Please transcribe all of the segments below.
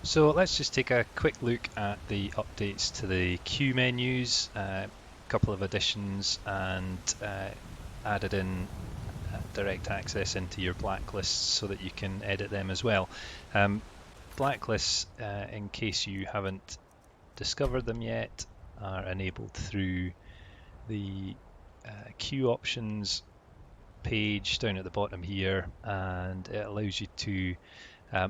So let's just take a quick look at the updates to the queue menus, a couple of additions, and added in direct access into your blacklists so that you can edit them as well. Blacklists, in case you haven't discovered them yet, are enabled through the queue options page down at the bottom here, and it allows you to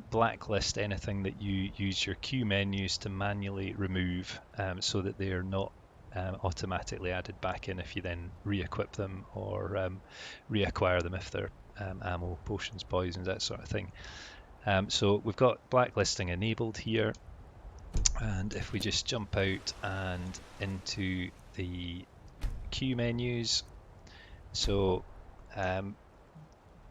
blacklist anything that you use your queue menus to manually remove, so that they are not automatically added back in if you then re-equip them or reacquire them if they're ammo, potions, poisons, that sort of thing. So we've got blacklisting enabled here, and if we just jump out and into the queue menus, so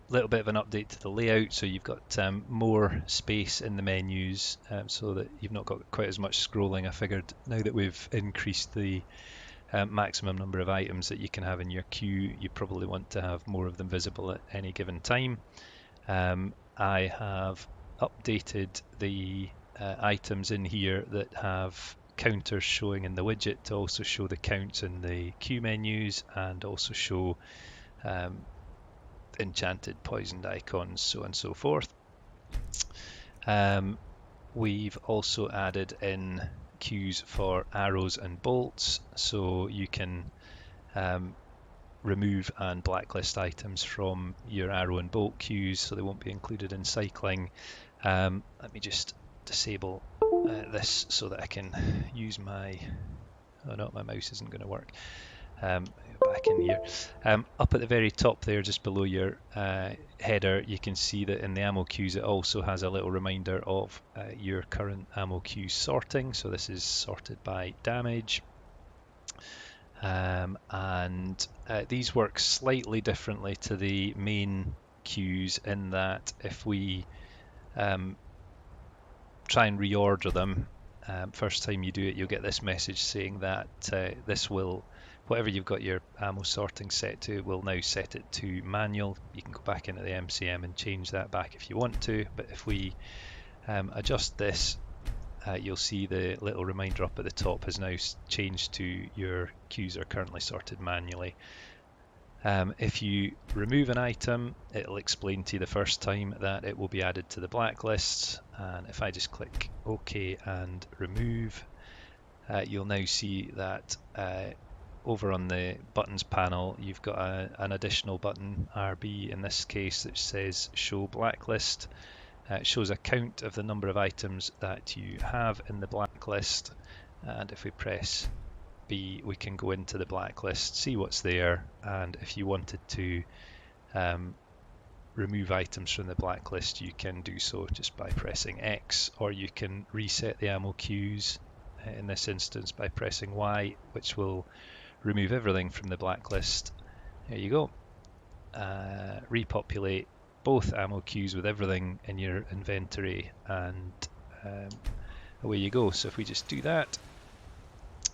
little bit of an update to the layout, so you've got more space in the menus, so that you've not got quite as much scrolling. I figured now that we've increased the maximum number of items that you can have in your queue, you probably want to have more of them visible at any given time. I have updated the items in here that have counters showing in the widget to also show the counts in the queue menus, and also show enchanted, poisoned icons, so on and so forth. We've also added in queues for arrows and bolts, so you can remove and blacklist items from your arrow and bolt queues, so they won't be included in cycling. Let me just disable this so that I can use my... oh no, my mouse isn't going to work. Back in here. Up at the very top there, just below your header, you can see that in the ammo queues it also has a little reminder of your current ammo queue sorting. So this is sorted by damage. And these work slightly differently to the main queues in that if we try and reorder them, first time you do it, you'll get this message saying that this will, whatever you've got your ammo sorting set to, will now set it to manual. You can go back into the MCM and change that back if you want to, but if we adjust this, you'll see the little reminder up at the top has now changed to your queues are currently sorted manually. If you remove an item, it'll explain to you the first time that it will be added to the blacklists, and if I just click OK and remove, you'll now see that over on the buttons panel you've got an additional button, RB in this case, that says show blacklist. It shows a count of the number of items that you have in the blacklist, and if we press B, we can go into the blacklist, see what's there, and if you wanted to remove items from the blacklist, you can do so just by pressing X, or you can reset the ammo queues in this instance by pressing Y, which will remove everything from the blacklist. There you go. Repopulate both ammo queues with everything in your inventory, and away you go. So if we just do that,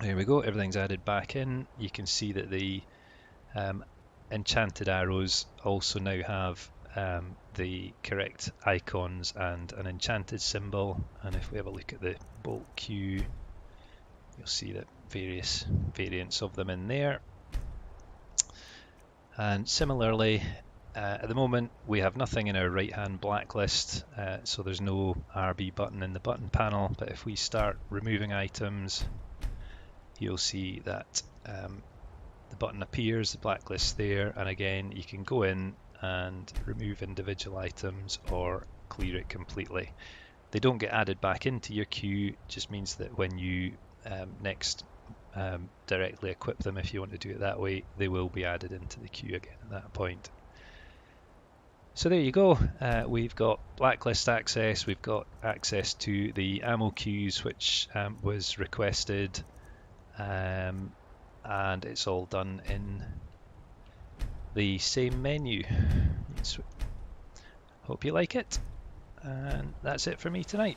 there we go, everything's added back in. You can see that the enchanted arrows also now have the correct icons and an enchanted symbol, and if we have a look at the bolt queue, you'll see that various variants of them in there. And similarly, at the moment we have nothing in our right hand blacklist, so there's no RB button in the button panel, but if we start removing items, you'll see that the button appears, the blacklist there, and again you can go in and remove individual items or clear it completely. They don't get added back into your queue, just means that when you next directly equip them, if you want to do it that way, they will be added into the queue again at that point. So there you go, we've got blacklist access, we've got access to the ammo queues which was requested, and it's all done in the same menu. Hope you like it, and that's it for me tonight.